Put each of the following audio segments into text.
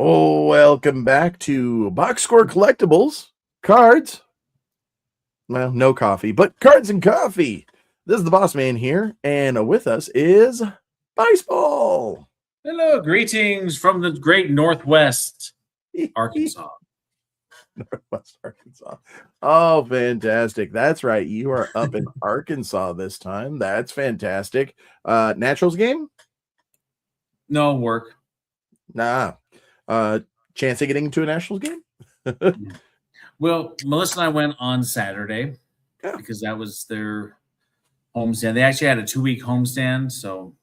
Oh, welcome back to Box Score Collectibles. Cards. Well, no coffee, but cards and coffee. This is the Bossman here, and with us is Baseball. Hello, greetings from the great Northwest, Arkansas. Northwest Arkansas. Oh, fantastic. That's right. You are up in Arkansas this time. That's fantastic. Naturals game? No work. Nah. Chance of getting into a Nationals game? Well, Melissa and I went on Saturday because that was their homestand. They actually had a 2-week homestand, so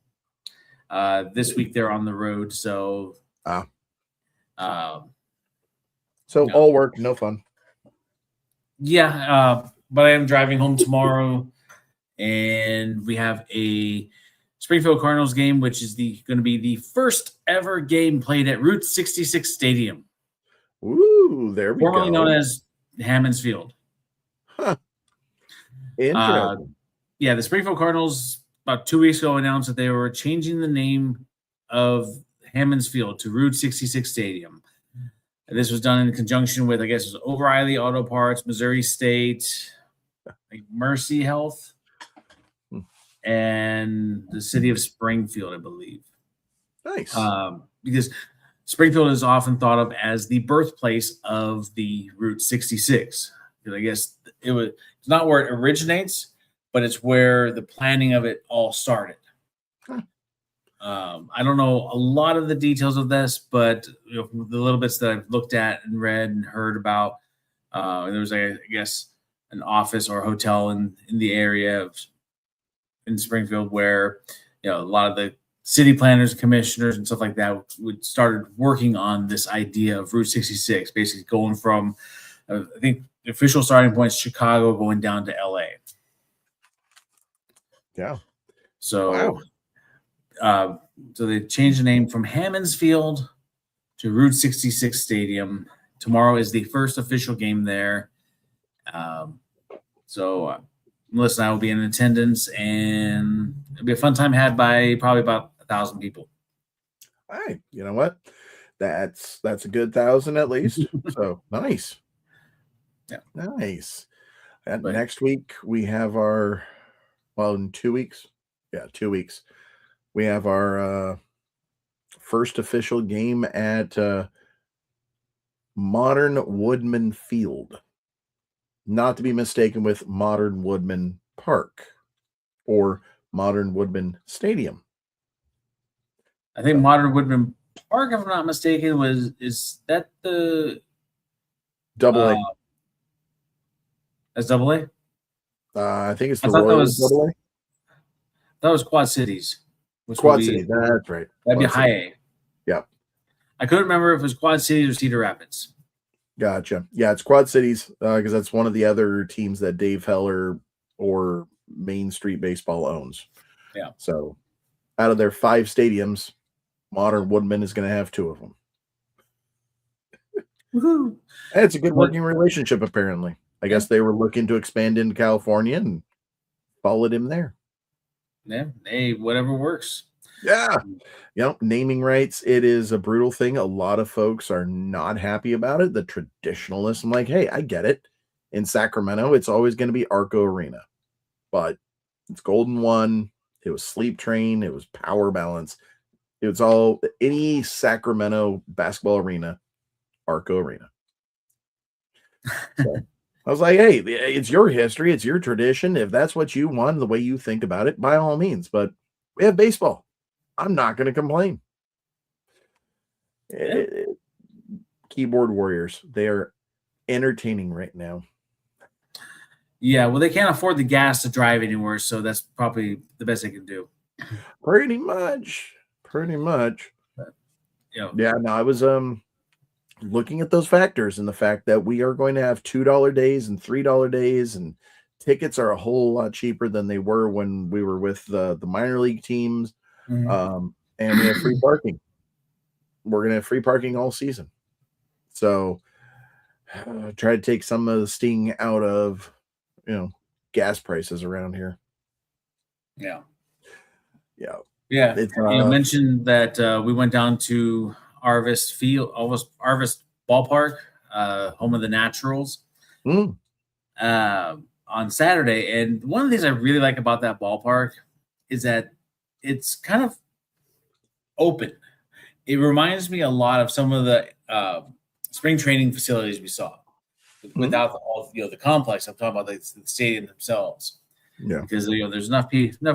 this week they're on the road. So, all work, no fun. Yeah, but I am driving home tomorrow, and we have a Springfield Cardinals game, which is going to be the first ever game played at Route 66 Stadium. Ooh, there we formerly go. known as Hammons Field. Huh. Interesting. The Springfield Cardinals about 2 weeks ago announced that they were changing the name of Hammons Field to Route 66 Stadium. And this was done in conjunction with, I guess, it was O'Reilly Auto Parts, Missouri State, Mercy Health, and the city of Springfield, I believe. Nice. Because Springfield is often thought of as the birthplace of the Route 66. Because I guess it's not where it originates, but it's where the planning of it all started. Huh. I don't know a lot of the details of this, but the little bits that I've looked at and read and heard about, there was, I guess, an office or a hotel in the area in Springfield where a lot of the city planners, commissioners, and stuff like that started working on this idea of Route 66, basically going from, I think the official starting point is Chicago, going down to LA. Yeah. So, wow. So they changed the name from Hammons Field to Route 66 Stadium. Tomorrow is the first official game there. So Melissa and I will be in attendance, and it'll be a fun time had by probably about 1,000 people. All right. You know what? That's a good 1,000 at least. So nice. Yeah. Nice. And next week we have in 2 weeks. Yeah, 2 weeks. We have our first official game at Modern Woodman Field. Not to be mistaken with Modern Woodman Park or Modern Woodman Stadium. I think Modern Woodman Park, if I'm not mistaken, is that the AA? That's AA? I think it's the Royals AA. That was Quad Cities. Quad Cities, that's right. That'd be high A. Yeah. I couldn't remember if it was Quad Cities or Cedar Rapids. Gotcha. Yeah, it's Quad Cities because that's one of the other teams that Dave Heller or Main Street Baseball owns. Yeah. So out of their 5 stadiums, Modern Woodman is going to have 2 of them. Woohoo! And it's a good working relationship, apparently. I guess they were looking to expand into California and followed him there. Yeah. Hey, whatever works. Yeah. Naming rights, it is a brutal thing. A lot of folks are not happy about it. The traditionalists, I'm like, hey, I get it. In Sacramento, it's always going to be Arco Arena. But it's Golden One. It was Sleep Train. It was Power Balance. It was all any Sacramento basketball arena, Arco Arena. So I was like, hey, it's your history. It's your tradition. If that's what you want, the way you think about it, by all means. But we have baseball. I'm not going to complain. Keyboard warriors. They are entertaining right now. Yeah, well, they can't afford the gas to drive anywhere, so that's probably the best they can do. Pretty much. But, yeah, no, I was looking at those factors and the fact that we are going to have $2 days and $3 days, and tickets are a whole lot cheaper than they were when we were with the minor league teams. Mm-hmm. And we have free parking. We're going to have free parking all season. So try to take some of the sting out of, gas prices around here. Yeah. Yeah. Yeah. You mentioned that we went down to Arvest Ballpark, home of the Naturals, on Saturday. And one of the things I really like about that ballpark is that it's kind of open. It reminds me a lot of some of the spring training facilities we saw without all the complex. I'm talking about the stadium themselves. Yeah, because there's enough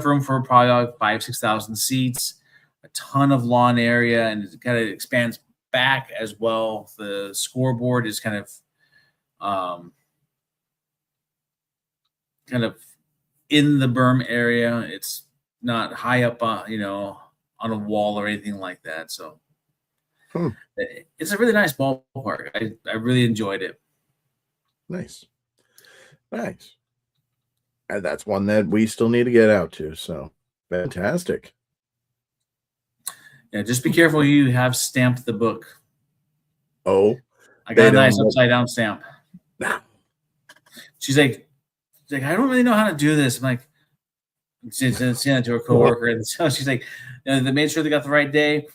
room for probably 5,000-6,000 seats, a ton of lawn area, and it kind of expands back as well. The scoreboard is kind of in the berm area. It's not high up on a wall or anything like that. So it's a really nice ballpark. I really enjoyed it. Nice. And that's one that we still need to get out to. So fantastic. Yeah, just be careful. You have stamped the book. Oh, I got a nice upside down stamp. She's like, I don't really know how to do this. I'm like, she's sending it to her coworker, and so she's like, they made sure they got the right day.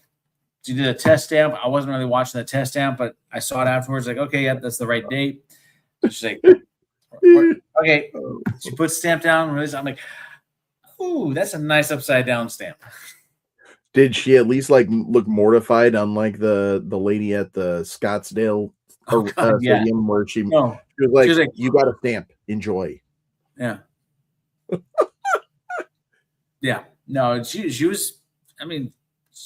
She did a test stamp. I wasn't really watching the test stamp, but I saw it afterwards. Like, okay, yeah, that's the right date. And she's like, okay. She puts stamp down. I'm like, ooh, that's a nice upside down stamp. Did she at least look mortified, unlike the lady at the Scottsdale stadium where she was like, "You got a stamp. Enjoy." Yeah. Yeah. No, she was. I mean,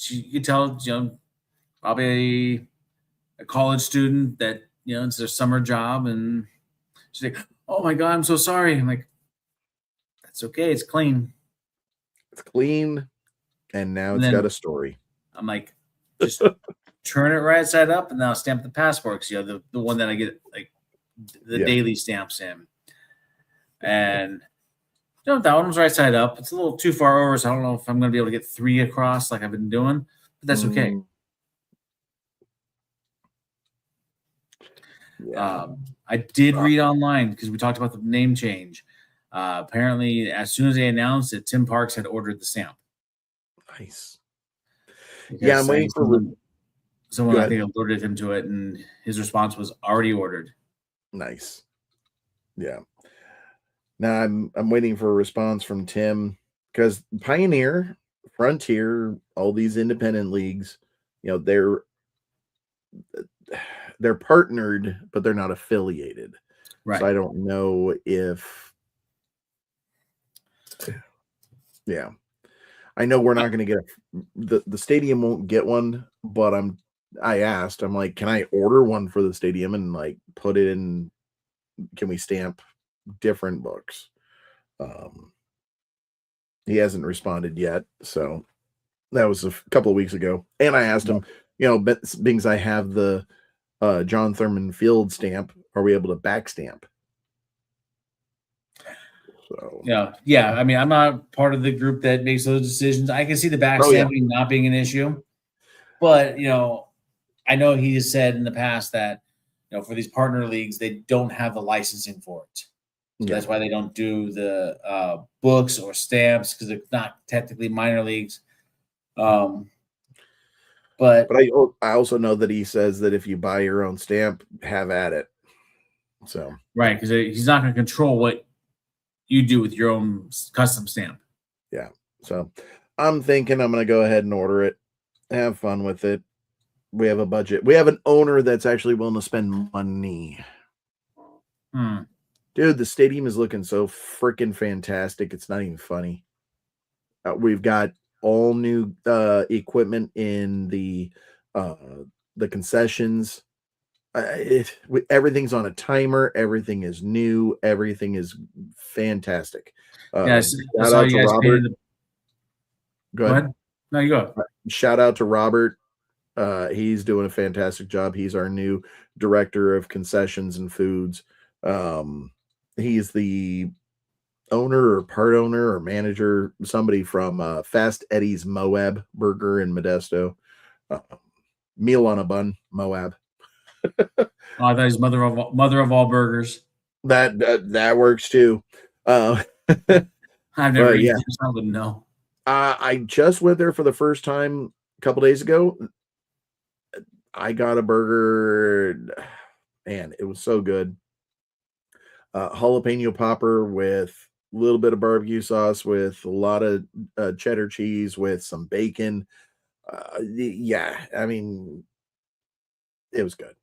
you could tell, probably a college student that it's their summer job, and she's like, "Oh my God, I'm so sorry." I'm like, "That's okay. It's clean. It's clean." And now it's got a story. I'm like, just turn it right side up, and now stamp the passport. Because the one that I get the daily stamps in, and that one's right side up. It's a little too far over, so I don't know if I'm going to be able to get 3 across like I've been doing, but that's okay. Yeah. I did read online because we talked about the name change. Apparently, as soon as they announced it, Tim Parks had ordered the stamp. Nice. Yeah, I'm waiting for someone. I think alerted him to it, and his response was already ordered. Nice. Yeah. Now I'm waiting for a response from Tim because Pioneer, Frontier, all these independent leagues, they're partnered, but they're not affiliated. Right. So I don't know if. Yeah. I know we're not going to get the stadium won't get one, but I asked, I'm like, can I order one for the stadium and put it in? Can we stamp different books? He hasn't responded yet, so that was a couple of weeks ago. And I asked him, being I have the John Thurman Field stamp, are we able to back stamp? So yeah. I mean, I'm not part of the group that makes those decisions. I can see the back stamping not being an issue, but I know he has said in the past that for these partner leagues they don't have the licensing for it. So that's why they don't do the books or stamps because they're not technically minor leagues. But I also know that he says that if you buy your own stamp, have at it. So right, because he's not going to control what you do with your own custom stamp. Yeah. So I'm thinking I'm going to go ahead and order it. Have fun with it. We have a budget. We have an owner that's actually willing to spend money. Dude, the stadium is looking so freaking fantastic. It's not even funny. We've got all new equipment in the concessions. Everything's on a timer. Everything is new. Everything is fantastic. Yes, shout out to Robert. Go ahead. No, you go. Shout out to Robert. He's doing a fantastic job. He's our new director of concessions and foods. He's the owner or part owner or manager, somebody from Fast Eddie's Moab Burger in Modesto. Meal on a bun, Moab. I thought he's mother of all burgers. That works too. I've never eaten this. I wouldn't know. I just went there for the first time a couple days ago. I got a burger, and it was so good. Jalapeno popper with a little bit of barbecue sauce, with a lot of cheddar cheese, with some bacon. Yeah, I mean, it was good.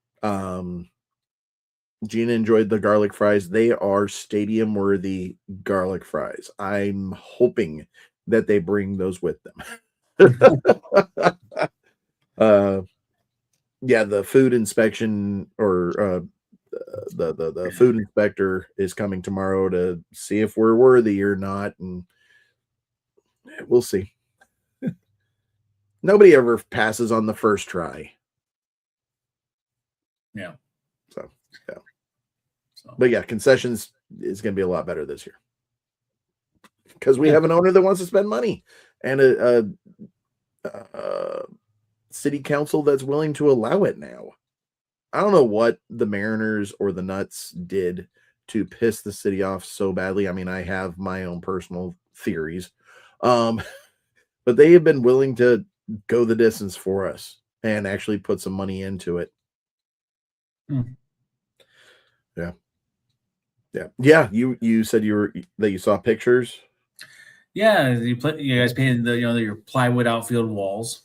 Gina enjoyed the garlic fries. They are stadium worthy garlic fries. I'm hoping that they bring those with them. Yeah, the food inspection or the food inspector is coming tomorrow to see if we're worthy or not, and we'll see. Nobody ever passes on the first try. Yeah. So, yeah. But yeah, concessions is going to be a lot better this year because we have an owner that wants to spend money and a city council that's willing to allow it now. I don't know what the Mariners or the Nuts did to piss the city off so badly. I mean, I have my own personal theories, but they have been willing to go the distance for us and actually put some money into it. Yeah. Yeah. You said that you saw pictures. Yeah, you guys painted your plywood outfield walls.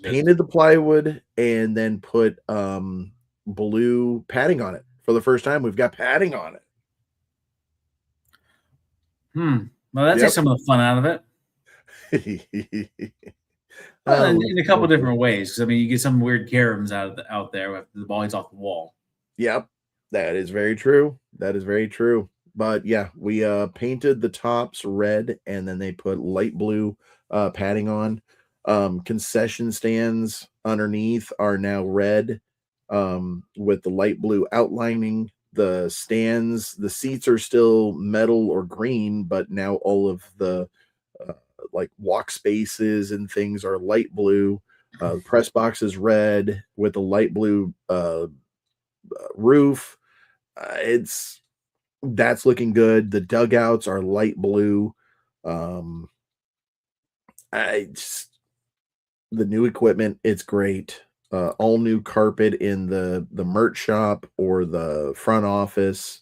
Painted the plywood and then put blue padding on it. For the first time, we've got padding on it. Well, that takes some of the fun out of it. Well, in a couple different ways, because I mean, you get some weird caroms out there with the ball hits off the wall. Yep, that is very true. That is very true. But yeah, we painted the tops red, and then they put light blue padding on. Concession stands underneath are now red with the light blue outlining. The stands, the seats are still metal or green, but now all of the like walk spaces and things are light blue. The press box is red with a light blue roof. That's looking good. The dugouts are light blue. The new equipment, it's great. All new carpet in the merch shop or the front office.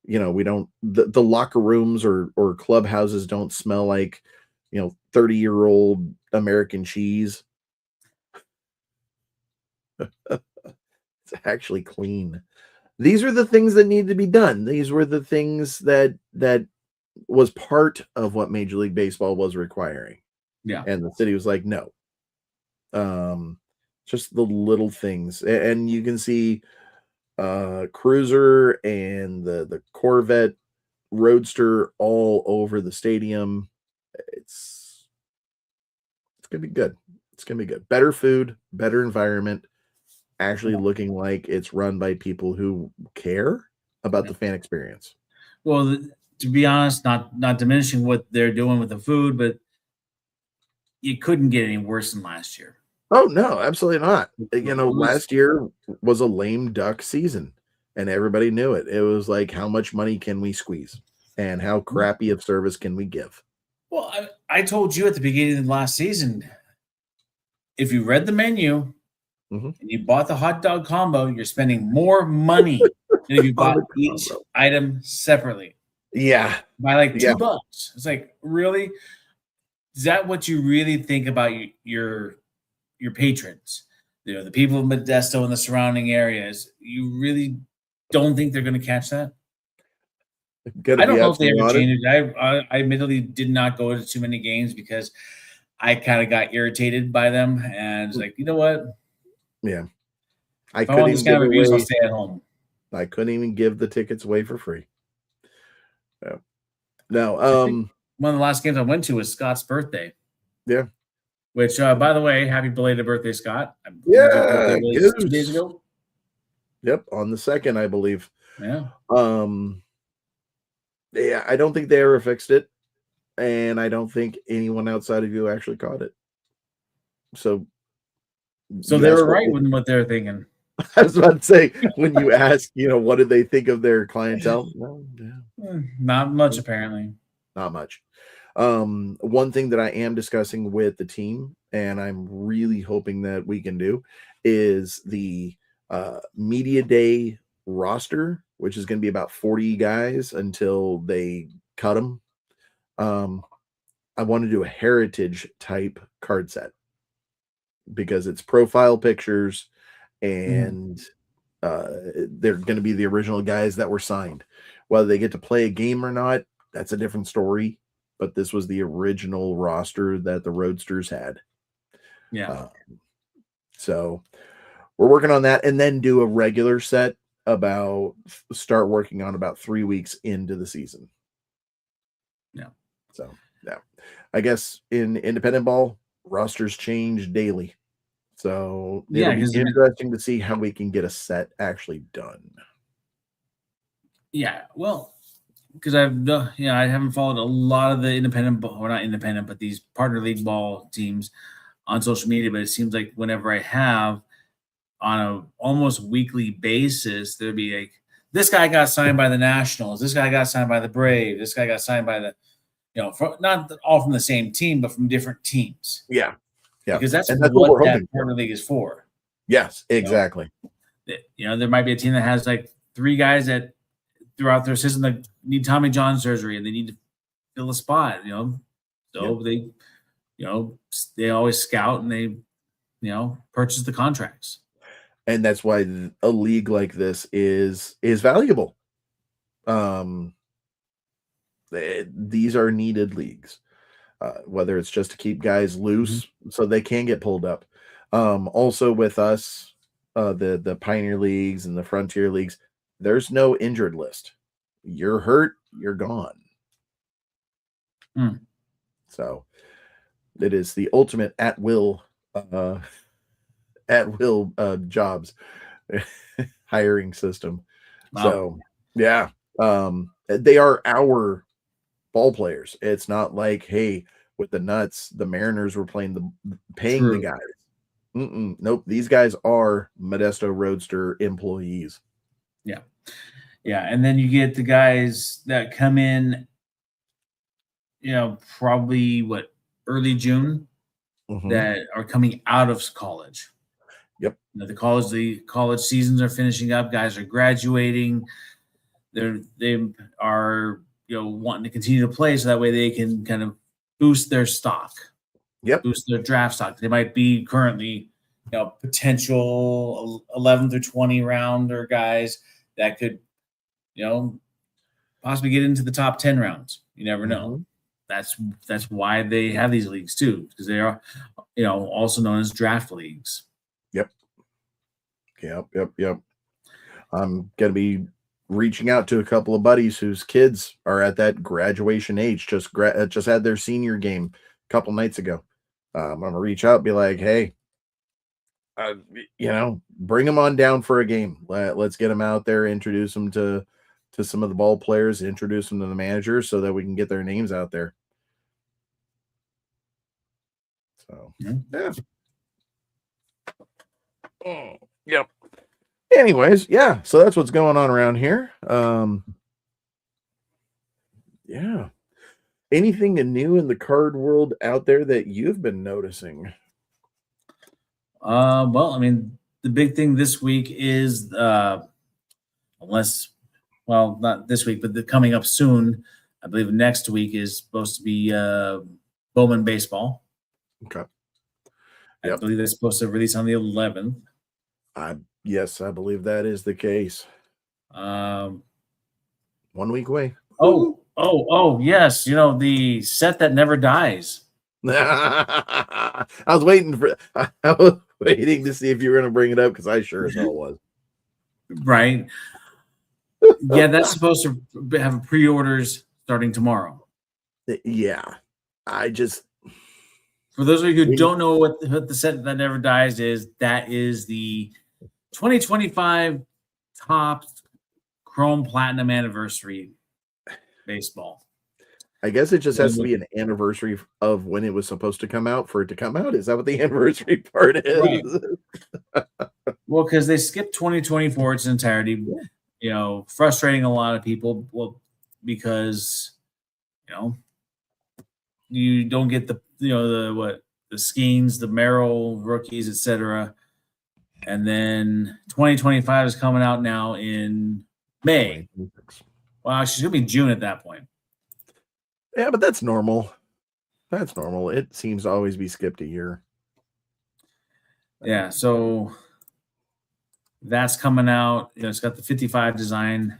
We don't the locker rooms or clubhouses don't smell like 30-year-old American cheese. It's actually clean. These are the things that need to be done. These were the things that was part of what Major League Baseball was requiring. Yeah. And the city was like, no. Just the little things. And you can see Cruiser and the Corvette Roadster all over the stadium. It's gonna be good. It's gonna be good. Better food, better environment, actually looking like it's run by people who care about the fan experience. Well, to be honest, not diminishing what they're doing with the food, but you couldn't get any worse than last year. Oh no, absolutely not. Last year was a lame duck season, and everybody knew it. It was like, how much money can we squeeze, and how crappy of service can we give? Well, I told you at the beginning of the last season, if you read the menu and you bought the hot dog combo, you're spending more money than if you bought each item separately. Yeah, by like $2. It's like, really? Is that what you really think about your patrons? The people of Modesto and the surrounding areas. You really don't think they're going to catch that? I don't know if they ever changed it. I admittedly did not go to too many games because I kind of got irritated by them, and it's like, you know what? Yeah, if I want this kind of reviews, I'll stay at home. I couldn't even give the tickets away for free. No. One of the last games I went to was Scott's birthday. Yeah. Which, by the way, happy belated birthday, Scott. Yeah. 2 days ago. Yep, on the 2nd, I believe. Yeah. Yeah, I don't think they ever fixed it, and I don't think anyone outside of you actually caught it. So they were right with what they were thinking. I was about to say, when you ask, what did they think of their clientele? No, not much, apparently. Not much. One thing that I am discussing with the team, and I'm really hoping that we can do, is the media day roster, which is going to be about 40 guys until they cut them. I want to do a heritage type card set because it's profile pictures and they're going to be the original guys that were signed. Whether they get to play a game or not, that's a different story. But this was the original roster that the Roadsters had. Yeah. So we're working on that, and then do a regular set start working on about 3 weeks into the season. Yeah. So yeah, I guess in independent ball, rosters change daily. So it'll be interesting to see how we can get a set actually done. Yeah, well, because I haven't followed a lot of the independent, or not independent, but these partner league ball teams on social media. But it seems like whenever I have, on a almost weekly basis, there'd be like, this guy got signed by the Nationals, this guy got signed by the Braves, this guy got signed by the, not all from the same team, but from different teams. Yeah. Because that's what we're hoping partner league is for. Yes, exactly. There might be a team that has like 3 guys that throughout their season that need Tommy John surgery and they need to fill a spot, so they always scout and they purchase the contracts. And that's why a league like this is valuable. These are needed leagues, whether it's just to keep guys loose so they can get pulled up. Also with us, the Pioneer Leagues and the Frontier Leagues, there's no injured list. You're hurt, you're gone. So it is the ultimate at will jobs hiring system. Wow. So yeah, they are our ball players. It's not like, hey, with the Nuts, the Mariners were paying the guys. Nope, these guys are Modesto Roadster employees. Yeah, and then you get the guys that come in, probably early June, that are coming out of college. Yep. The college seasons are finishing up. Guys are graduating. They are wanting to continue to play, so that way they can kind of boost their stock. Yep. Boost their draft stock. They might be currently potential 11th or 20 rounder guys that could possibly get into the top 10 rounds. You never know. That's why they have these leagues too, because they are also known as draft leagues. Yep. I'm gonna be reaching out to a couple of buddies whose kids are at that graduation age, just had their senior game a couple nights ago. I'm gonna reach out and be like, hey, bring them on down for a game. Let's get them out there, introduce them to some of the ball players, introduce them to the managers so that we can get their names out there. So yeah. Yep. Anyways, yeah, so that's what's going on around here. Yeah. Anything new in the card world out there that you've been noticing? Well, I mean, the big thing this week is not this week, but coming up soon, I believe next week is supposed to be Bowman baseball. Okay. I believe they're supposed to release on the 11th. Yes, I believe that is the case. 1 week away. Oh, yes. The set that never dies. I was waiting to see if you were going to bring it up, because I sure as hell was. Right. Yeah, that's supposed to have pre-orders starting tomorrow. Yeah. For those of you who don't know what the set that never dies is, that is the 2025 top Chrome Platinum anniversary baseball. I guess it just has to be an anniversary of when it was supposed to come out for it to come out. Is that what the anniversary part is? Right. Well, because they skipped 2024 its entirety, frustrating a lot of people. Well, because you don't get the Skeens, the Merrill rookies, etc. And then 2025 is coming out now in May. Well, actually, it's gonna be June at that point. Yeah, but that's normal. That's normal. It seems to always be skipped a year. Yeah, so that's coming out. It's got the 55 design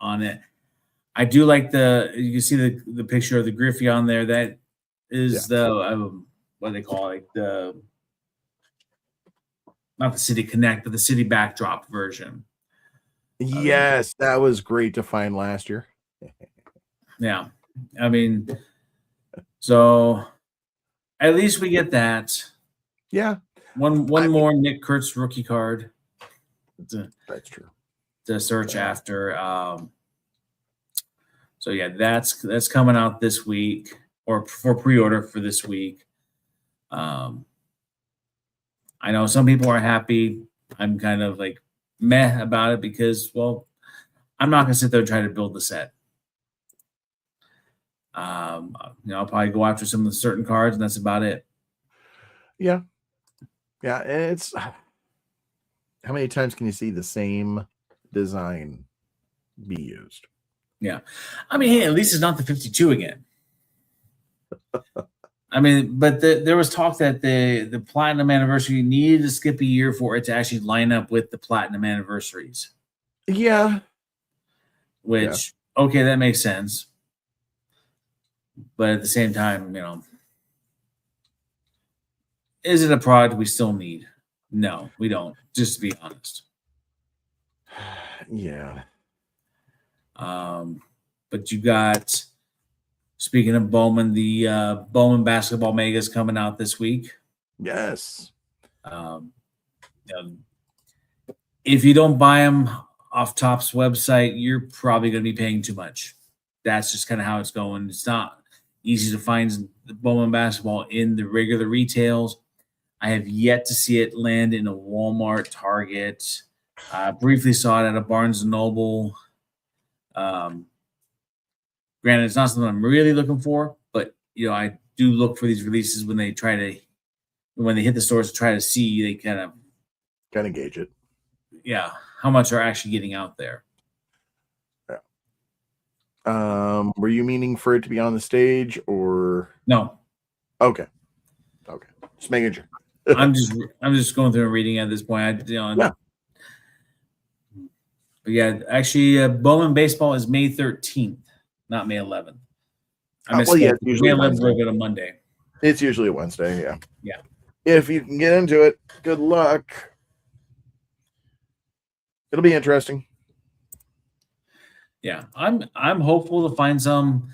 on it. I do like you can see the picture of the Griffey on there. That is the what do they call it? Not the City Connect, but the City Backdrop version. Yes, that was great to find last year. Yeah, I mean, so at least we get that. Yeah, one more Nick Kurtz rookie card. That's true. To search after. So yeah, that's coming out this week, or for pre-order for this week. I know some people are happy. I'm kind of like meh about it because, well, I'm not gonna sit there and try to build the set. I'll probably go after some of the certain cards, and that's about it. Yeah. Yeah, it's how many times can you see the same design be used? Yeah. I mean, hey, at least it's not the 52 again. I mean, but there was talk that the Platinum Anniversary needed to skip a year for it to actually line up with the Platinum Anniversaries. Yeah. Which, okay, that makes sense. But at the same time, is it a product we still need? No, we don't, just to be honest. Yeah. But you got, speaking of Bowman, the Bowman Basketball Mega is coming out this week. Yes. If you don't buy them off Topps website, you're probably going to be paying too much. That's just kind of how it's going. It's not easy to find the Bowman Basketball in the regular retails. I have yet to see it land in a Walmart, Target. I briefly saw it at a Barnes & Noble. Granted, it's not something I'm really looking for, but I do look for these releases when they hit the stores to try to see. They kind of gauge it. Yeah, how much are actually getting out there? Yeah. Were you meaning for it to be on the stage or no? Okay. Just making sure. I'm just going through and reading at this point. Yeah. But yeah, actually, Bowman Baseball is May 13th, not May 11th. It's usually May 11th will go to Monday. It's usually a Wednesday. Yeah. Yeah. If you can get into it, good luck. It'll be interesting. Yeah, I'm hopeful to find some.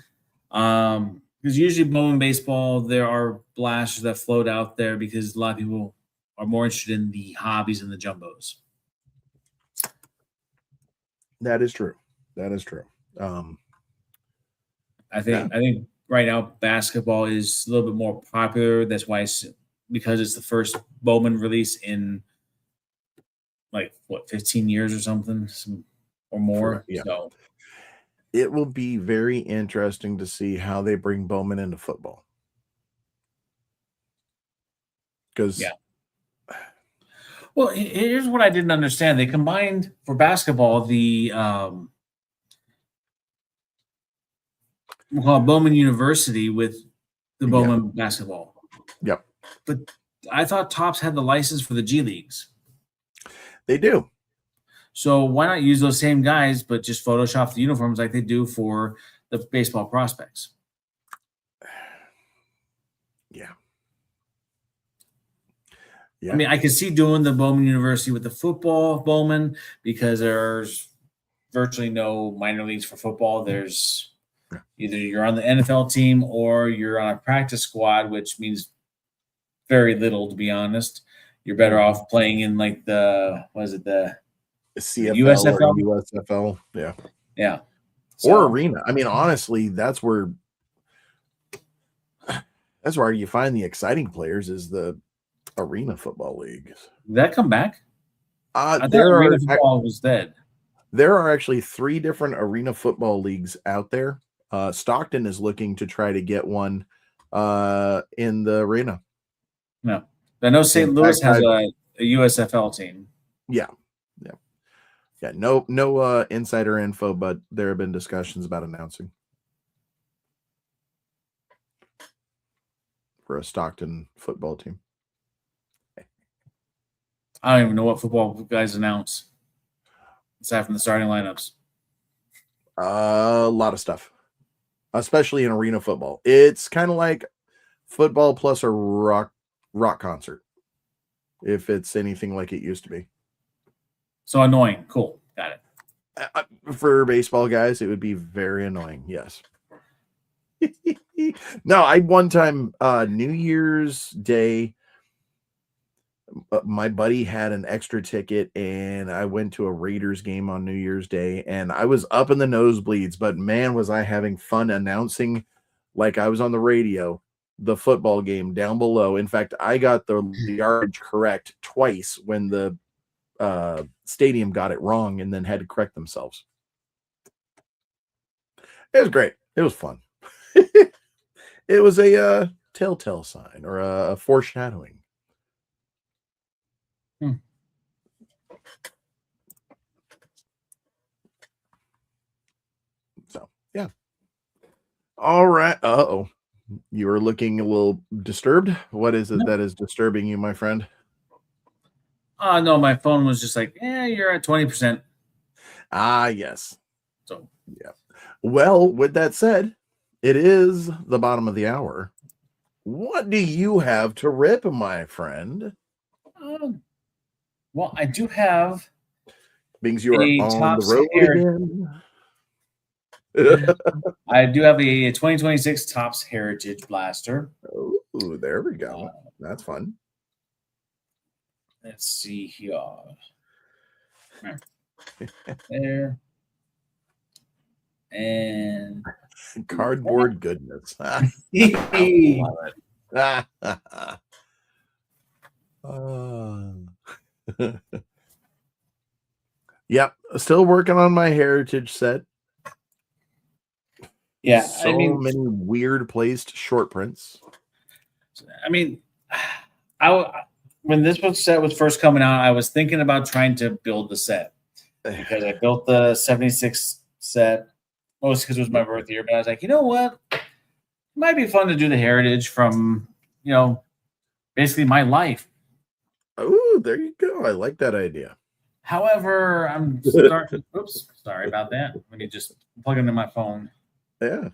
Because usually Bowman Baseball, there are blasters that float out there because a lot of people are more interested in the hobbies and the jumbos. That is true. I think right now basketball is a little bit more popular. That's why because it's the first Bowman release in 15 years or something or more. Yeah. So it will be very interesting to see how they bring Bowman into football. Because well, here's what I didn't understand. They combined for basketball the we'll call it Bowman University with the Bowman basketball. Yep. But I thought Topps had the license for the G Leagues. They do. So why not use those same guys, but just Photoshop the uniforms like they do for the baseball prospects? Yeah. I mean, I could see doing the Bowman University with the football Bowman because there's virtually no minor leagues for football. There's either you're on the NFL team or you're on a practice squad, which means very little, to be honest. You're better off playing in the CFL USFL? or USFL. Yeah. Yeah. Or arena. I mean, honestly, that's where you find the exciting players is the arena football leagues. Did that come back? I thought arena football was dead. There are actually 3 different arena football leagues out there. Stockton is looking to try to get one in the arena. No, I know St. Louis has a USFL team. Yeah. No insider info, but there have been discussions about announcing for a Stockton football team. I don't even know what football guys announce aside from the starting lineups. A lot of stuff, especially in arena football. It's kind of like football plus a rock concert, if it's anything like it used to be. So annoying. Cool. Got it. For baseball guys, it would be very annoying. Yes. No, I one time New Year's Day, my buddy had an extra ticket and I went to a Raiders game on New Year's Day and I was up in the nosebleeds, but man, was I having fun announcing like I was on the radio, the football game down below. In fact, I got the yardage correct twice when the stadium got it wrong and then had to correct themselves. It was great. It was fun. It was a telltale sign or a foreshadowing. So, yeah. All right. Uh-oh. You are looking a little disturbed. What is it that is disturbing you, my friend? No, my phone was just like, you're at 20%. Ah, yes. So, yeah. Well, with that said, it is the bottom of the hour. What do you have to rip, my friend? Well, I do have. Means you are on the road again. I do have a 2026 Topps Heritage Blaster. Oh, there we go. That's fun. Let's see here. There. And cardboard goodness. Yep, still working on my heritage set. Yeah, so many weird placed short prints. I mean, when this book set was first coming out, I was thinking about trying to build the set because I built the 76 set mostly because it was my birth year. But I was like, you know what? It might be fun to do the heritage from, basically my life. Oh, there you go. I like that idea. However, I'm starting. Oops, sorry about that. Let me just plug into my phone. Yeah.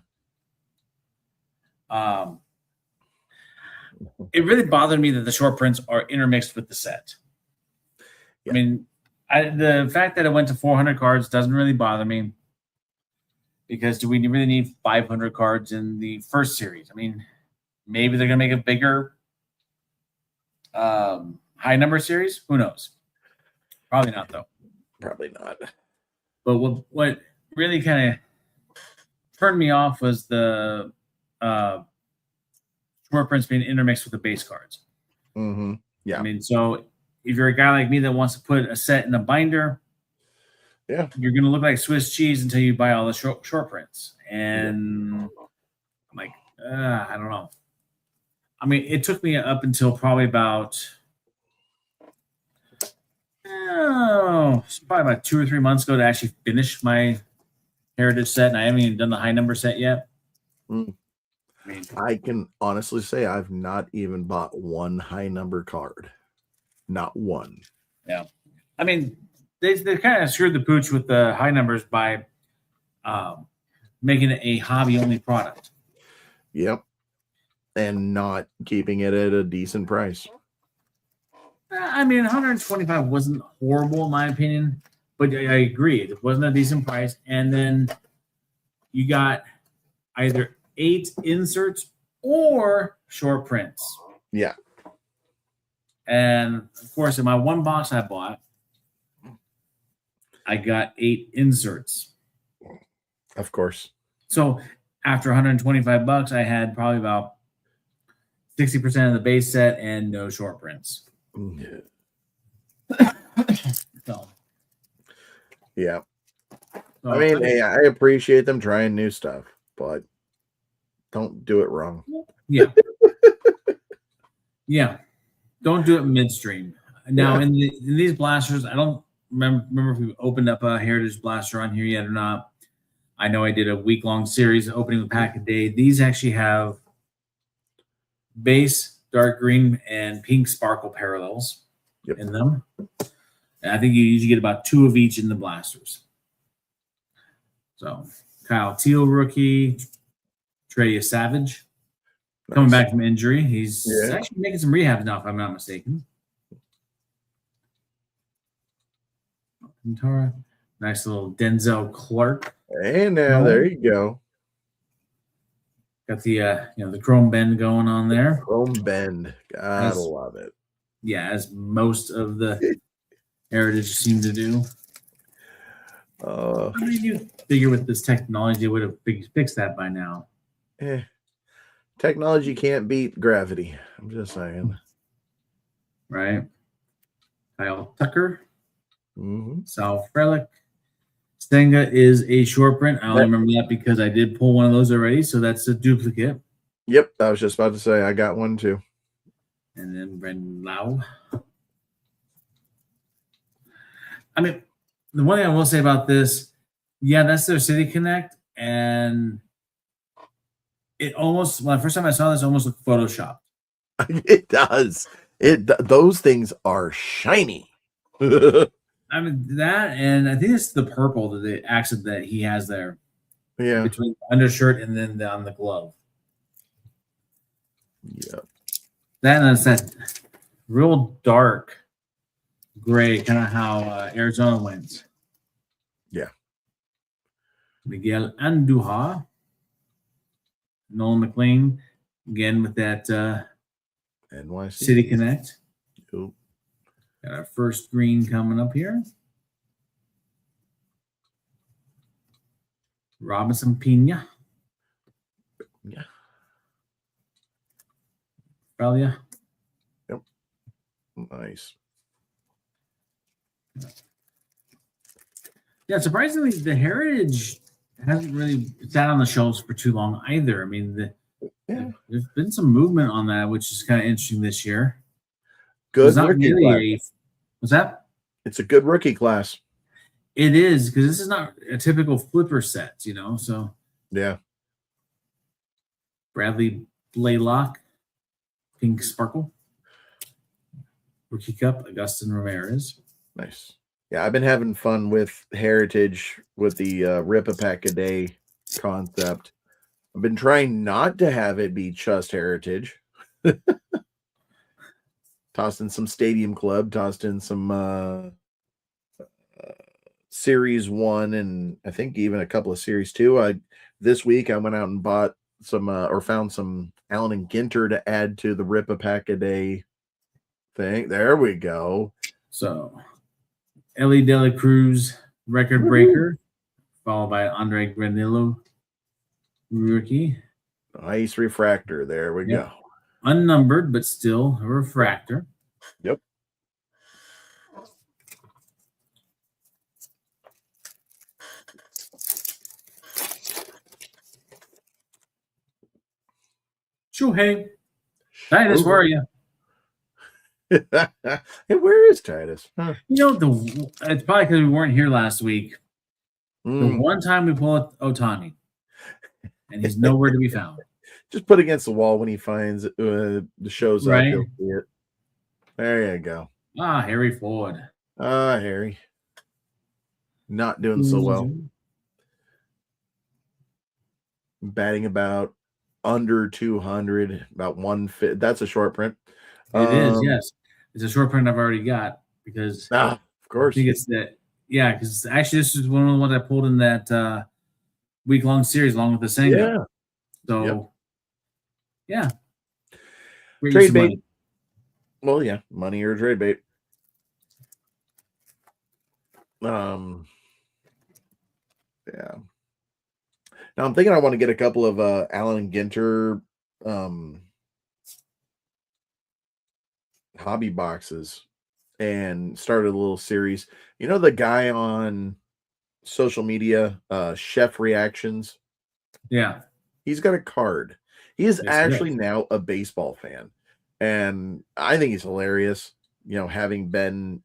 It really bothered me that the short prints are intermixed with the set. Yeah. I mean, the fact that it went to 400 cards doesn't really bother me because do we really need 500 cards in the first series? I mean, maybe they're going to make a bigger high number series. Who knows? Probably not, though. Probably not. But what really kind of turned me off was the short prints being intermixed with the base cards. Mm-hmm. Yeah. I mean, so if you're a guy like me that wants to put a set in a binder, yeah, you're going to look like Swiss cheese until you buy all the short prints. And I'm like, I don't know. I mean, it took me up until probably about 2 or 3 months ago to actually finish my heritage set, and I haven't even done the high number set yet. I can honestly say I've not even bought one high number card. Not one. Yeah. I mean, they kind of screwed the pooch with the high numbers by making it a hobby-only product. Yep. And not keeping it at a decent price. I mean, 125 wasn't horrible in my opinion, but I agree. It wasn't a decent price. And then you got either 8 inserts or short prints. Yeah. And of course, in my one box I bought, I got 8 inserts. Of course. So after $125, I had probably about 60% of the base set and no short prints. So. Yeah. I mean, hey, I appreciate them trying new stuff, but don't do it wrong. Yeah. Yeah. Don't do it midstream. Now, in these blasters, I don't remember if we opened up a Heritage blaster on here yet or not. I know I did a week-long series opening the pack a day. These actually have base, dark green, and pink sparkle parallels in them. And I think you usually get about 2 of each in the blasters. So, Kyle Teal rookie, Trey Savage, coming back from injury. He's actually making some rehab now, if I'm not mistaken. Nice little Denzel Clark. And now there you go. Got the the chrome bend going on there. Chrome bend. Gotta love it. Yeah, as most of the Heritage seem to do. How did you figure with this technology would have fixed that by now? Technology can't beat gravity. I'm just saying. Right. Kyle Tucker. Sal Frelick. Stenga is a short print. I only remember that because I did pull one of those already, so that's a duplicate. Yep, I was just about to say I got one too. And then Brendan Lau. I mean, the one thing I will say about this, that's their City Connect, and it almost, when the first time I saw this, almost looked photoshopped. It does. Those things are shiny. I mean, that, and I think it's the purple, the accent that he has there. Yeah. Between the undershirt and then on the glove. Yep. That and it's that real dark gray, kind of how Arizona wins. Yeah. Miguel Andujar. Nolan McLean, again with that NYC City Connect. Cool. Got our first green coming up here. Robinson Pena. Yeah. Australia. Yep. Nice. Yeah, surprisingly, the Heritage hasn't really sat on the shelves for too long either. I mean, there's been some movement on that, which is kind of interesting this year. Good rookie class. What's that? It's a good rookie class. It is, because this is not a typical flipper set, so. Yeah. Bradley Blaylock, Pink Sparkle. Rookie Cup, Agustin Ramirez. Nice. Yeah, I've been having fun with Heritage with the Rip a Pack a Day concept. I've been trying not to have it be just Heritage. Tossed in some Stadium Club, tossed in some Series 1, and I think even a couple of Series 2. This week I went out and bought some or found some Allen and Ginter to add to the Rip a Pack a Day thing. There we go. So Ellie De La Cruz, record breaker, followed by Andre Granillo, rookie. Nice refractor. There we go. Unnumbered, but still a refractor. Yep. Shuhei. Titus, where are you? Hey, where is Titus? Huh. It's probably because we weren't here last week. The one time we pull up Otani, and he's nowhere to be found. Just put against the wall when he finds the shows up. He'll see it. There you go. Harry Ford. Harry. Not doing so well. Batting about under 200, about 150. That's a short print. It is, yes. It's a short print I've already got because of course. I think it's that. Yeah, because actually this is one of the ones I pulled in that week-long series along with the Senga. Yeah. So, yeah. Trade bait. Money. Well, yeah, money or trade bait. Yeah. Now I'm thinking I want to get a couple of Allen and Ginter hobby boxes and started a little series. The guy on social media, Chef Reactions? Yeah. He's got a card. He is actually now a baseball fan, and I think he's hilarious. You know, having been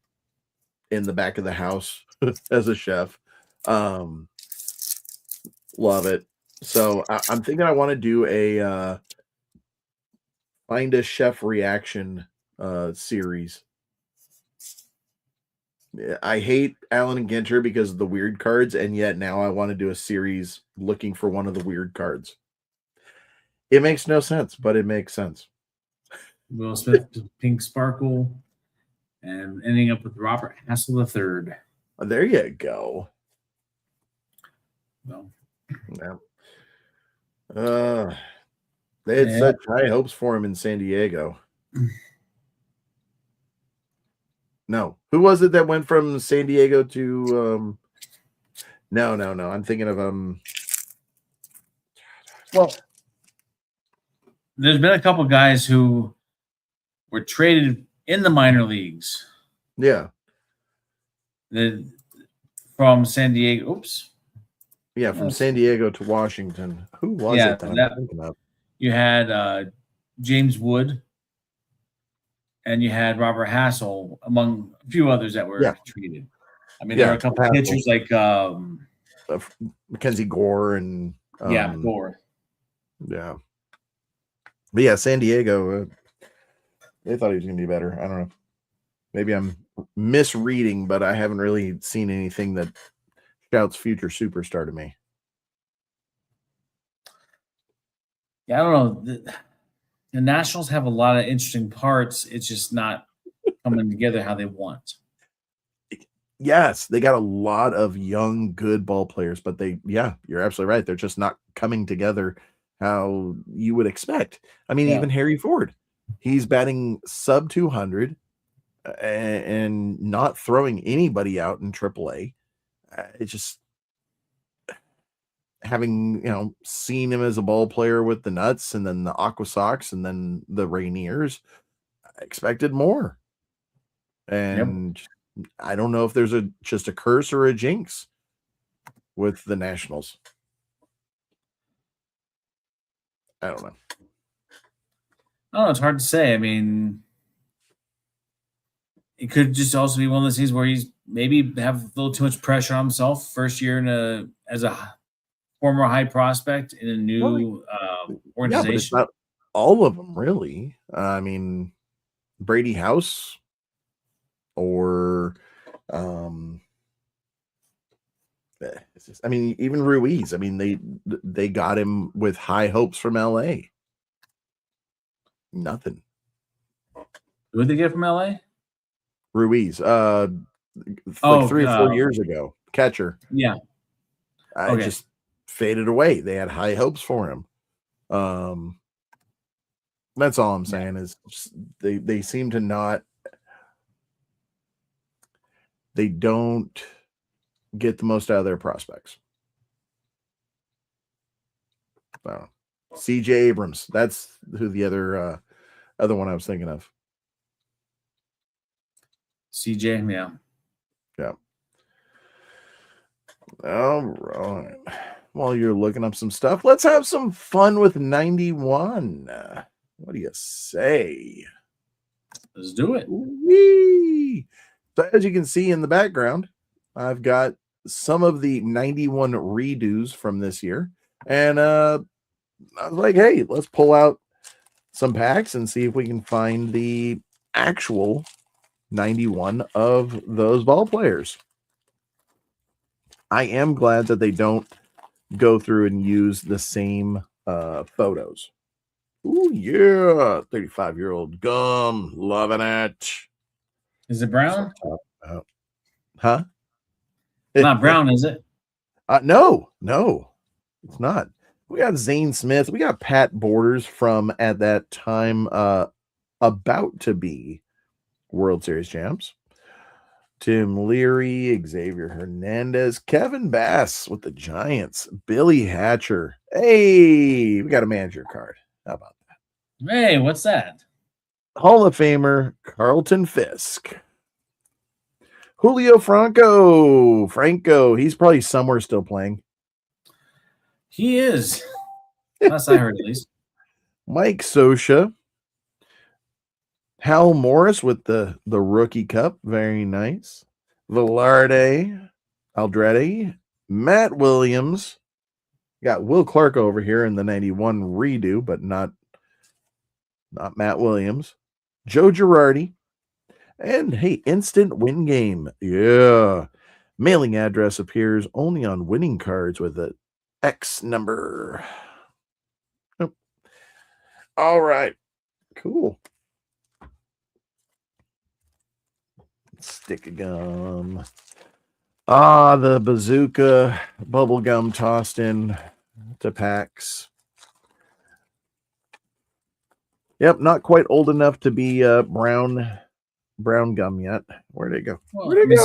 in the back of the house as a chef, love it. So I'm thinking I want to do a find a chef reaction series. I hate Allen and Ginter because of the weird cards, and yet now I want to do a series looking for one of the weird cards. It makes no sense, but it makes sense. Will Smith, Pink Sparkle, and ending up with Robert Hassel III. There you go. No. Yeah. They had such high hopes for him in San Diego. No. Who was it that went from San Diego to No. I'm thinking of well, there's been a couple guys who were traded in the minor leagues. Yeah. From San Diego. Oops. Yeah, from San Diego to Washington. Who was it that I'm thinking of? You had James Wood, and you had Robert Hassel, among a few others that were treated. I mean, there were a couple of pitchers like Mackenzie Gore and Gore. Yeah. But yeah, San Diego, they thought he was going to be better. I don't know. Maybe I'm misreading, but I haven't really seen anything that shouts future superstar to me. Yeah, I don't know. The Nationals have a lot of interesting parts. It's just not coming together how they want. Yes, they got a lot of young, good ball players, but you're absolutely right. They're just not coming together how you would expect. I mean, even Harry Ford, he's batting sub 200 and not throwing anybody out in AAA. It's just having, seen him as a ball player with the Nuts and then the Aqua Sox and then the Rainiers, I expected more. And I don't know if there's just a curse or a jinx with the Nationals. I don't know. Oh, it's hard to say. I mean, it could just also be one of those things where he's maybe have a little too much pressure on himself. First year as a former high prospect in a new organization. Yeah, but it's not all of them, really. I mean, Brady House or even Ruiz. I mean, they got him with high hopes from LA. Nothing. Who did they get from LA? Ruiz. 3 or 4 years ago. Catcher. Yeah. Just faded away. They had high hopes for him. That's all I'm saying is just, they seem to not. They don't get the most out of their prospects. CJ Abrams. That's who the other one I was thinking of. CJ, yeah. Yeah. All right. While you're looking up some stuff, let's have some fun with 91. What do you say? Let's do it. Whee! So as you can see in the background, I've got some of the 91 redos from this year. And I was like, hey, let's pull out some packs and see if we can find the actual 91 of those ball players. I am glad that they don't go through and use the same photos. Ooh, yeah. 35-year-old Gum. Loving it. Is it brown? Huh? Not brown, is it? No, it's not. We got Zane Smith. We got Pat Borders from at that time about to be World Series champs. Tim Leary, Xavier Hernandez, Kevin Bass with the Giants, Billy Hatcher. Hey, we got a manager card. How about that? Hey, what's that? Hall of Famer Carlton Fisk. Julio Franco. He's probably somewhere still playing. He is. Last I heard, at least. Mike Sosha. Hal Morris with the rookie cup. Very nice. Velarde. Aldrete. Matt Williams. Got Will Clark over here in the 91 redo, but not Matt Williams. Joe Girardi. And hey, instant win game. Yeah. Mailing address appears only on winning cards with an X number. Oh. All right. Cool. Stick of gum. The bazooka bubble gum tossed in to packs. Yep, not quite old enough to be brown gum yet. Where'd it go? Well, I mean,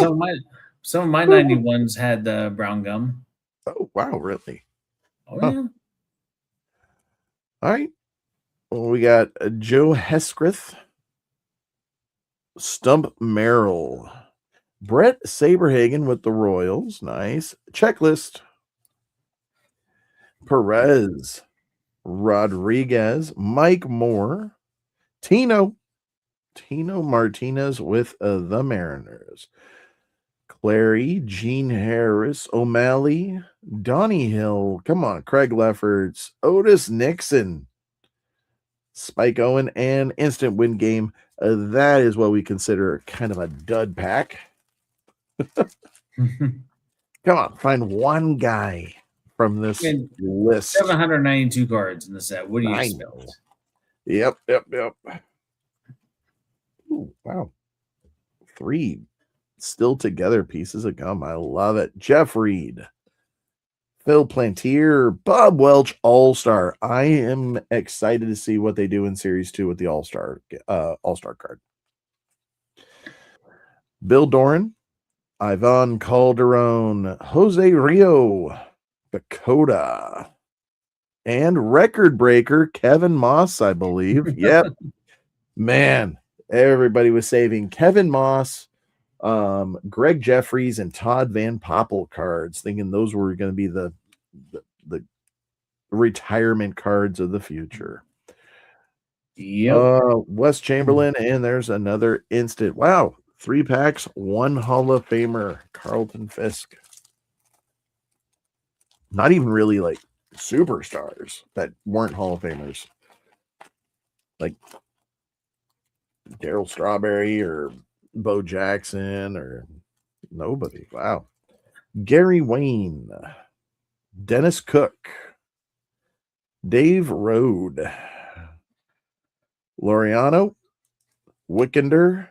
some of my 91s had brown gum. Oh wow, really? Oh yeah. All right. Well, we got Joe Heskrith, Stump Merrill, Brett Saberhagen with the Royals. Nice. Checklist. Perez, Rodriguez, Mike Moore, Tino Martinez with the Mariners, Clary, Gene Harris, O'Malley, Donnie Hill, come on, Craig Lefferts, Otis Nixon, Spike Owen, and instant win game. That is what we consider kind of a dud pack. Come on, find one guy from this list. 792 cards in the set. What do you expect? Yep. Ooh, wow. 3 still together pieces of gum. I love it. Jeff Reed, Phil Plantier, Bob Welch, All-Star. I am excited to see what they do in Series 2 with the All-Star card. Bill Doran, Ivan Calderon, Jose Rio, Dakota, and record breaker Kevin Moss, I believe. Yep. Man, everybody was saving Kevin Moss, Greg Jeffries, and Todd Van Poppel cards, thinking those were going to be the retirement cards of the future. Yep. Wes Chamberlain, and there's another instant. Wow, 3 packs, 1 Hall of Famer, Carlton Fisk. Not even really like superstars that weren't Hall of Famers, like Darryl Strawberry or Bo Jackson or nobody. Wow. Gary Wayne, Dennis Cook, Dave Rode, Laureano, Wickender,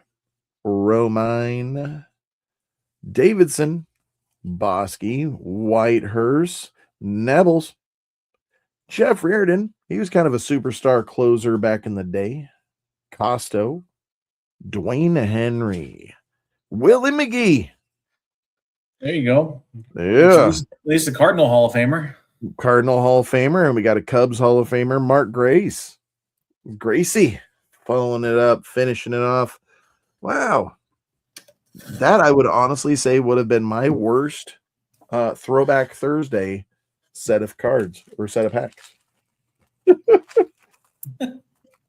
Romine, Davidson, Bosky, Whitehurst, Nebels, Jeff Reardon. He was kind of a superstar closer back in the day. Costo, Dwayne Henry, Willie McGee. There you go. Yeah. At least the Cardinal Hall of Famer. Cardinal Hall of Famer, and we got a Cubs Hall of Famer, Mark Gracie, following it up, finishing it off. Wow. That I would honestly say would have been my worst Throwback Thursday set of cards or set of packs.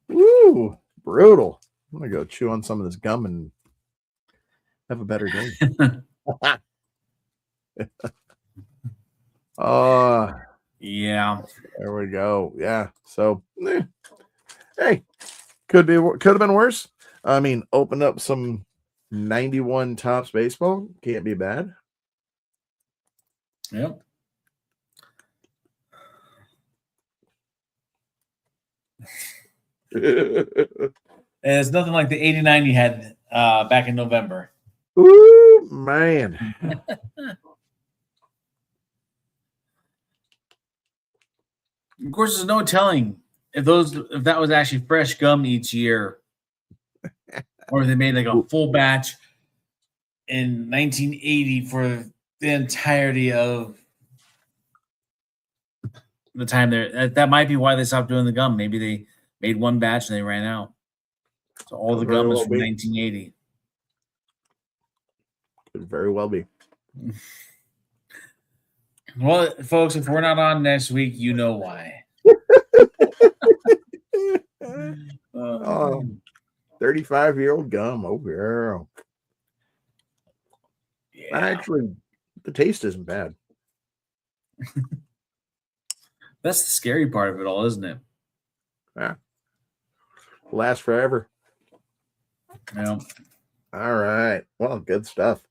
Woo, brutal. I'm going to go chew on some of this gum and have a better day. Yeah. There we go. Yeah. So, hey, could have been worse. I mean, open up some 91 Topps baseball. Can't be bad. Yep. And it's nothing like the 89 you had back in November. Ooh, man. Of course, there's no telling if that was actually fresh gum each year, or if they made like a full batch in 1980 for the entirety of the time there. That might be why they stopped doing the gum. Maybe they made one batch and they ran out. So all the gum is from 1980. Could very well be. Well, folks, if we're not on next week, you know why. Oh, 35-year-old gum. Oh, girl. Yeah. Actually, the taste isn't bad. That's the scary part of it all, isn't it? Yeah. Last forever. Yeah. All right. Well, good stuff.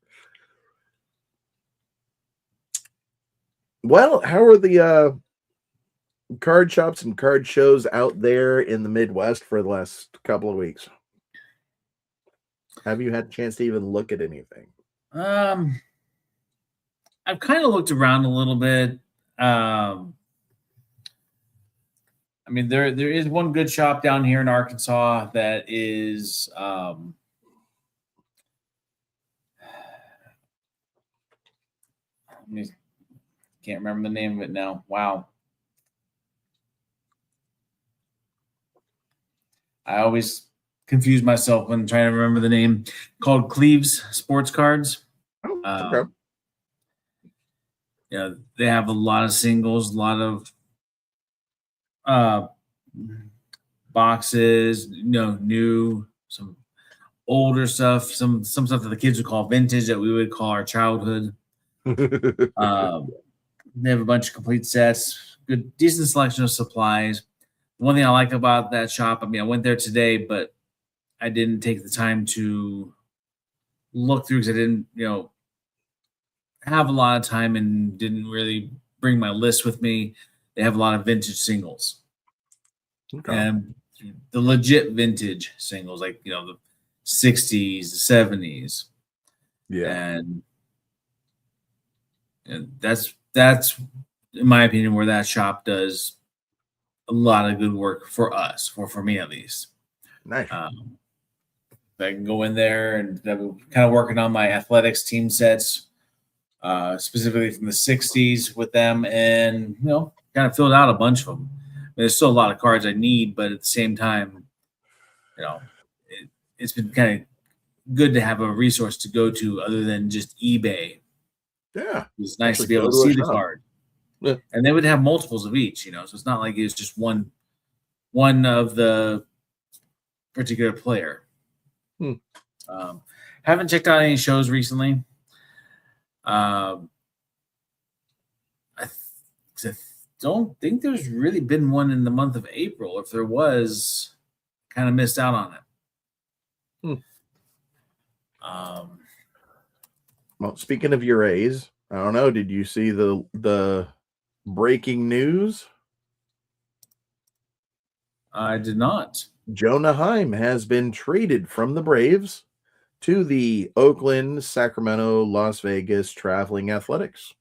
Well, how are the card shops and card shows out there in the Midwest for the last couple of weeks? Have you had a chance to even look at anything? I've kind of looked around a little bit. I mean, there is one good shop down here in Arkansas that is can't remember the name of it now. Wow. I always confuse myself when trying to remember the name. Called Cleves Sports Cards. Oh, okay. Yeah, they have a lot of singles, a lot of boxes, new, some older stuff, some stuff that the kids would call vintage that we would call our childhood. They have a bunch of complete sets, good, decent selection of supplies. One thing I like about that shop, I mean, I went there today, but I didn't take the time to look through because I didn't, have a lot of time and didn't really bring my list with me. They have a lot of vintage singles. Okay. And the legit vintage singles, like the 60s, the 70s. Yeah. And that's in my opinion where that shop does a lot of good work for us, for me at least. Nice. I can go in there and I'm kind of working on my athletics team sets, specifically from the 60s with them, and kind of filled out a bunch of them. There's still a lot of cards I need, but at the same time, it's been kind of good to have a resource to go to other than just eBay. Yeah. It's nice to be able to see the card. Yeah. And they would have multiples of each, so it's not like it's just one of the particular player. Haven't checked out any shows recently. I don't think there's really been one in the month of April. If there was, kind of missed out on it. Well, speaking of your A's, I don't know. Did you see the breaking news? I did not. Jonah Heim has been traded from the Braves to the Oakland, Sacramento, Las Vegas Traveling Athletics.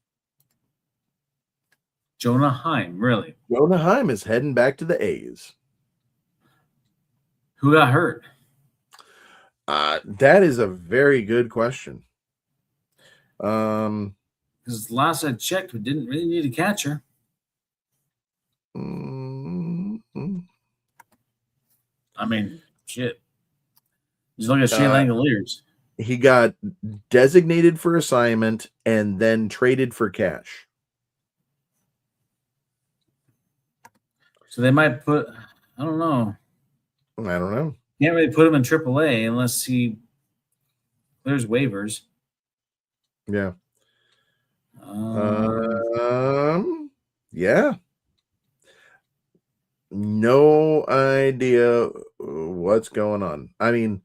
Jonah Heim, really? Jonah Heim is heading back to the A's. Who got hurt? That is a very good question. Because last I checked, we didn't really need a catcher. I mean, shit. Just look at Shea Langoliers. He got designated for assignment and then traded for cash. So they might put, I don't know. Can't really put him in AAA unless he clears waivers. Yeah. Yeah. No idea what's going on. I mean,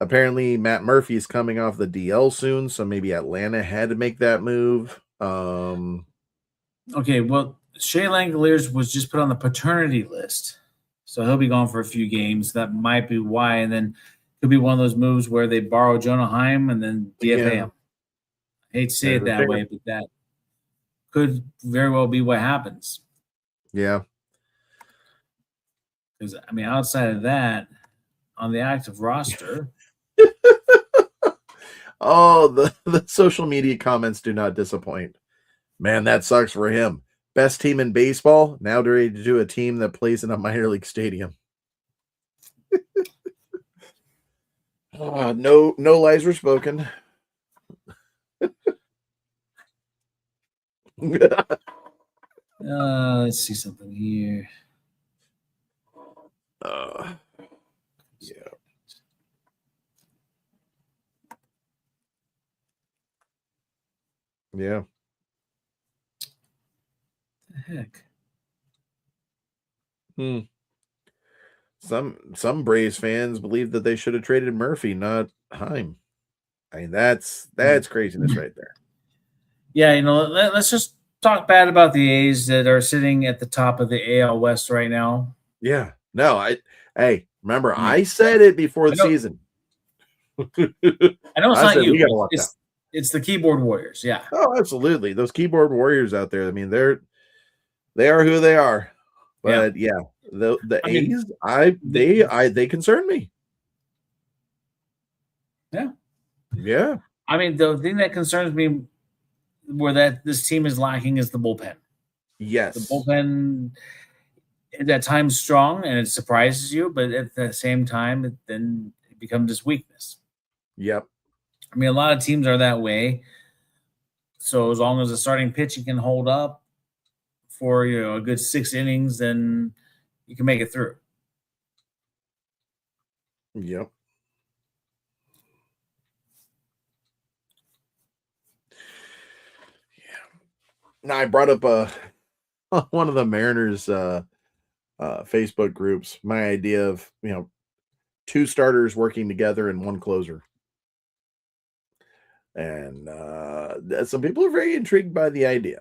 apparently Matt Murphy is coming off the DL soon, so maybe Atlanta had to make that move. Okay, well, Shea Langoliers was just put on the paternity list, so he'll be gone for a few games. That might be why, and then could be one of those moves where they borrow Jonah Heim and then DFA him. I hate to say it that way, but that could very well be what happens. Yeah. Because, I mean, outside of that, on the active roster. Oh, the social media comments do not disappoint. Man, that sucks for him. Best team in baseball, now ready to do a team that plays in a minor league stadium. No lies were spoken. Let's see something here. Yeah. Yeah. The heck? Some Braves fans believe that they should have traded Murphy, not Heim. I mean, that's craziness right there. Yeah, let's just talk bad about the A's that are sitting at the top of the AL West right now. Yeah. No, remember, I said it before the season. I know it's not said, you. we gotta watch out. It's the keyboard warriors. Yeah. Oh, absolutely. Those keyboard warriors out there. I mean, they are who they are. But yeah, the A's, they concern me. Yeah. Yeah. I mean, the thing that concerns me where that this team is lacking is the bullpen. Yes. The bullpen at times strong and it surprises you, but at the same time, then it becomes this weakness. Yep. I mean, a lot of teams are that way. So as long as the starting pitching can hold up for a good 6 innings, then you can make it through. Yep. Yeah. Now I brought up one of the Mariners Facebook groups, my idea of 2 starters working together and 1 closer. And some people are very intrigued by the idea.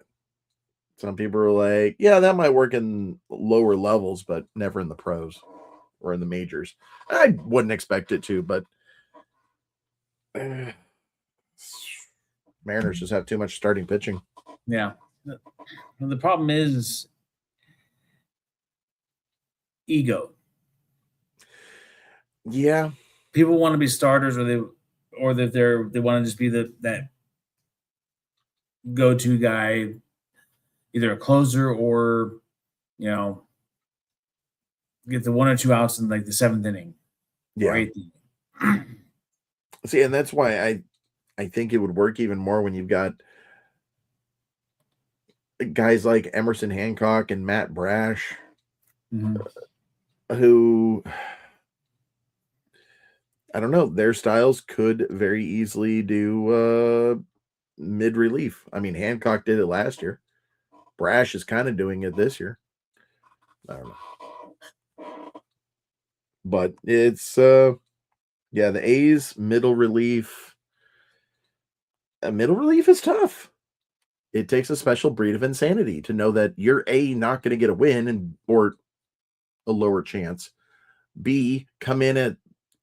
Some people are like, yeah, that might work in lower levels, but never in the pros or in the majors. I wouldn't expect it to, but Mariners just have too much starting pitching. Yeah. The problem is ego. Yeah. People want to be starters, or they want to just be that go-to guy, either a closer or get the 1 or 2 outs in like the 7th inning or 8th inning. See, and that's why I think it would work even more when you've got guys like Emerson Hancock and Matt Brash, who, I don't know, their styles could very easily do mid relief. I mean, Hancock did it last year. Brash is kind of doing it this year. I don't know. But it's the A's middle relief. Middle relief is tough. It takes a special breed of insanity to know that you're not going to get a win or a lower chance. B, come in at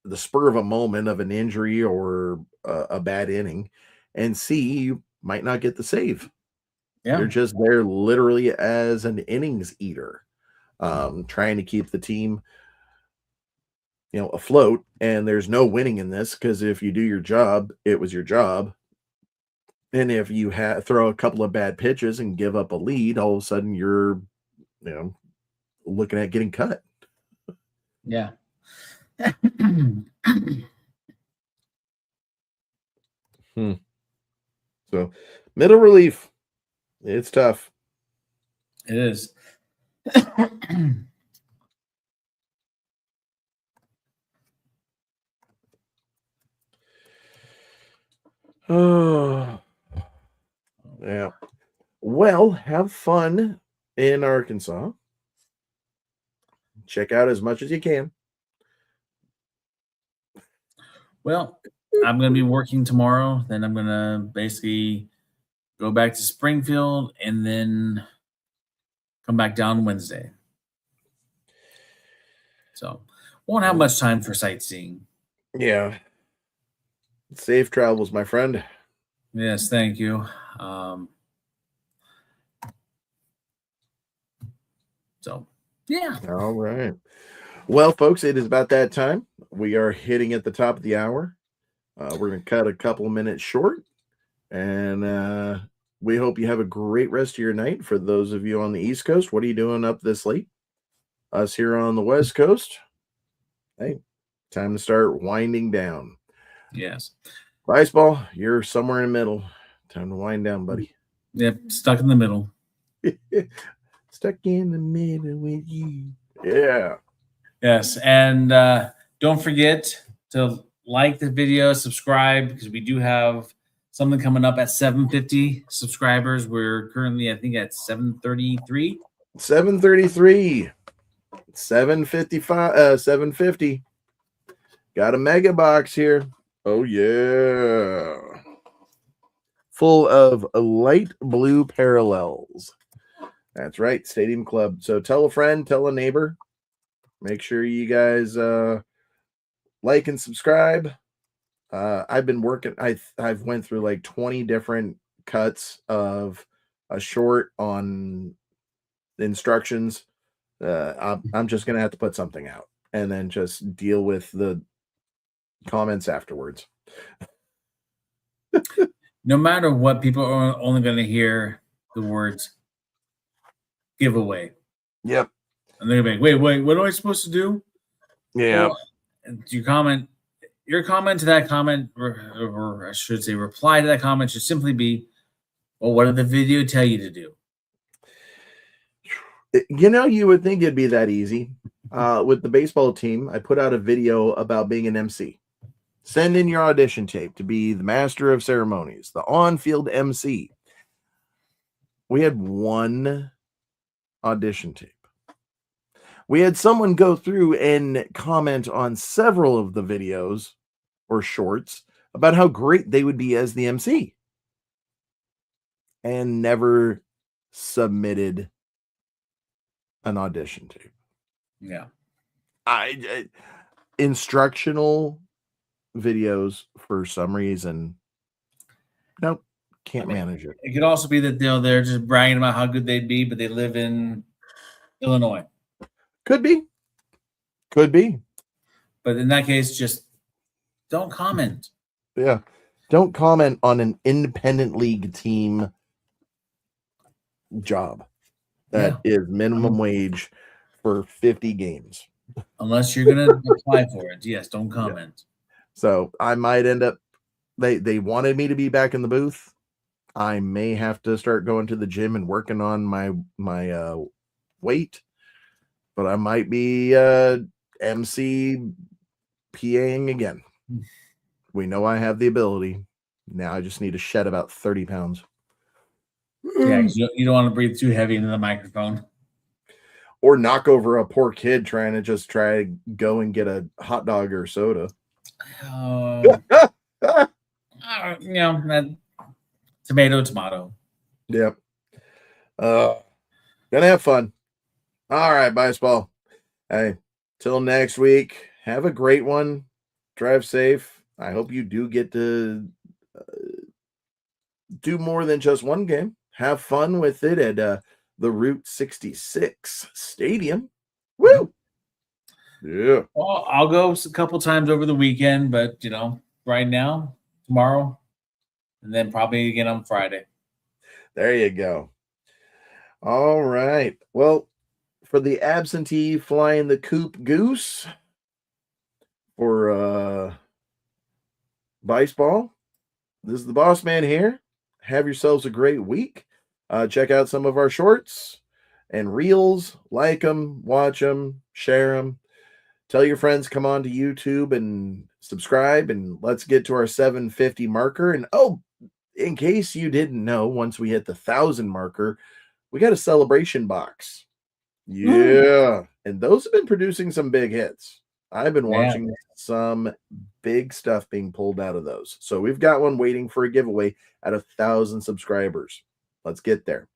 the spur of a moment of an injury or a bad inning, and C, you might not get the save. Yeah. You're just there literally as an innings eater, trying to keep the team afloat, and there's no winning in this, because if you do your job, it was your job. And if you throw a couple of bad pitches and give up a lead, all of a sudden you're looking at getting cut. Yeah. So middle relief, it's tough. It is. Oh, yeah. Well, have fun in Arkansas. Check out as much as you can. Well, I'm going to be working tomorrow. Then I'm going to basically go back to Springfield and then come back down Wednesday. So won't have much time for sightseeing. Yeah. Safe travels, my friend. Yes, thank you. So, yeah. All right. Well, folks, it is about that time. We are hitting at the top of the hour. We're going to cut a couple of minutes short, and we hope you have a great rest of your night. For those of you on the East Coast, what are you doing up this late? Us here on the West Coast, hey, time to start winding down. Yes. Baseball, you're somewhere in the middle. Time to wind down, buddy. Yep, stuck in the middle. Stuck in the middle with you. Yeah. Yes, and don't forget to like the video, subscribe, because we do have something coming up at 750 subscribers. We're currently, I think, at 733. 733, 755, 750. Got a mega box here. Oh yeah, full of light blue parallels. That's right, Stadium Club. So tell a friend, tell a neighbor. Make sure you guys like and subscribe. I've been working. I've went through like 20 different cuts of a short on instructions. I'm just gonna have to put something out and then just deal with the comments afterwards. No matter what, people are only going to hear the words giveaway. Yep. And they're going to be like, wait, what am I supposed to do? Yeah. Well, your comment to that comment, or I should say reply to that comment, should simply be, well, what did the video tell you to do? You know, you would think it'd be that easy. With the baseball team, I put out a video about being an MC. Send in your audition tape to be the master of ceremonies, the on-field MC. We had one audition tape. We had someone go through and comment on several of the videos or shorts about how great they would be as the MC, and never submitted an audition tape. Yeah. Instructional videos, for some reason, nope, can't manage it. It could also be that they're just bragging about how good they'd be, but they live in Illinois. Could be. But in that case, just don't comment. Yeah. Don't comment on an independent league team job that is minimum wage for 50 games. Unless you're going to apply for it. Yes, don't comment. Yeah. So I might end up, they wanted me to be back in the booth. I may have to start going to the gym and working on my weight, but I might be MC PAing again. We know I have the ability. Now I just need to shed about 30 pounds. Yeah, you don't want to breathe too heavy into the microphone. Or knock over a poor kid trying to go and get a hot dog or soda. Tomato. Yep. Gonna have fun. All right, Bice Ball. Hey, till next week. Have a great one. Drive safe. I hope you do get to do more than just one game. Have fun with it at the Route 66 Stadium. Woo! Yeah. Well, I'll go a couple times over the weekend, but right now, tomorrow, and then probably again on Friday. There you go. All right. Well, for the absentee flying the coop goose for Bice Ball, this is the Bossman here. Have yourselves a great week. Check out some of our shorts and reels. Like them, watch them, share them. Tell your friends, come on to YouTube and subscribe, and let's get to our 750 marker. And in case you didn't know, once we hit the 1,000 marker, we got a celebration box. Yeah. And those have been producing some big hits. I've been watching some big stuff being pulled out of those. So we've got one waiting for a giveaway at 1,000 subscribers. Let's get there.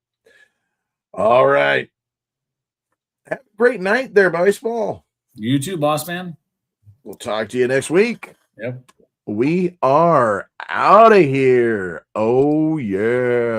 All right. Have a great night there, Bice Ball. You too, Bossman. We'll talk to you next week. Yep. We are out of here. Oh, yeah.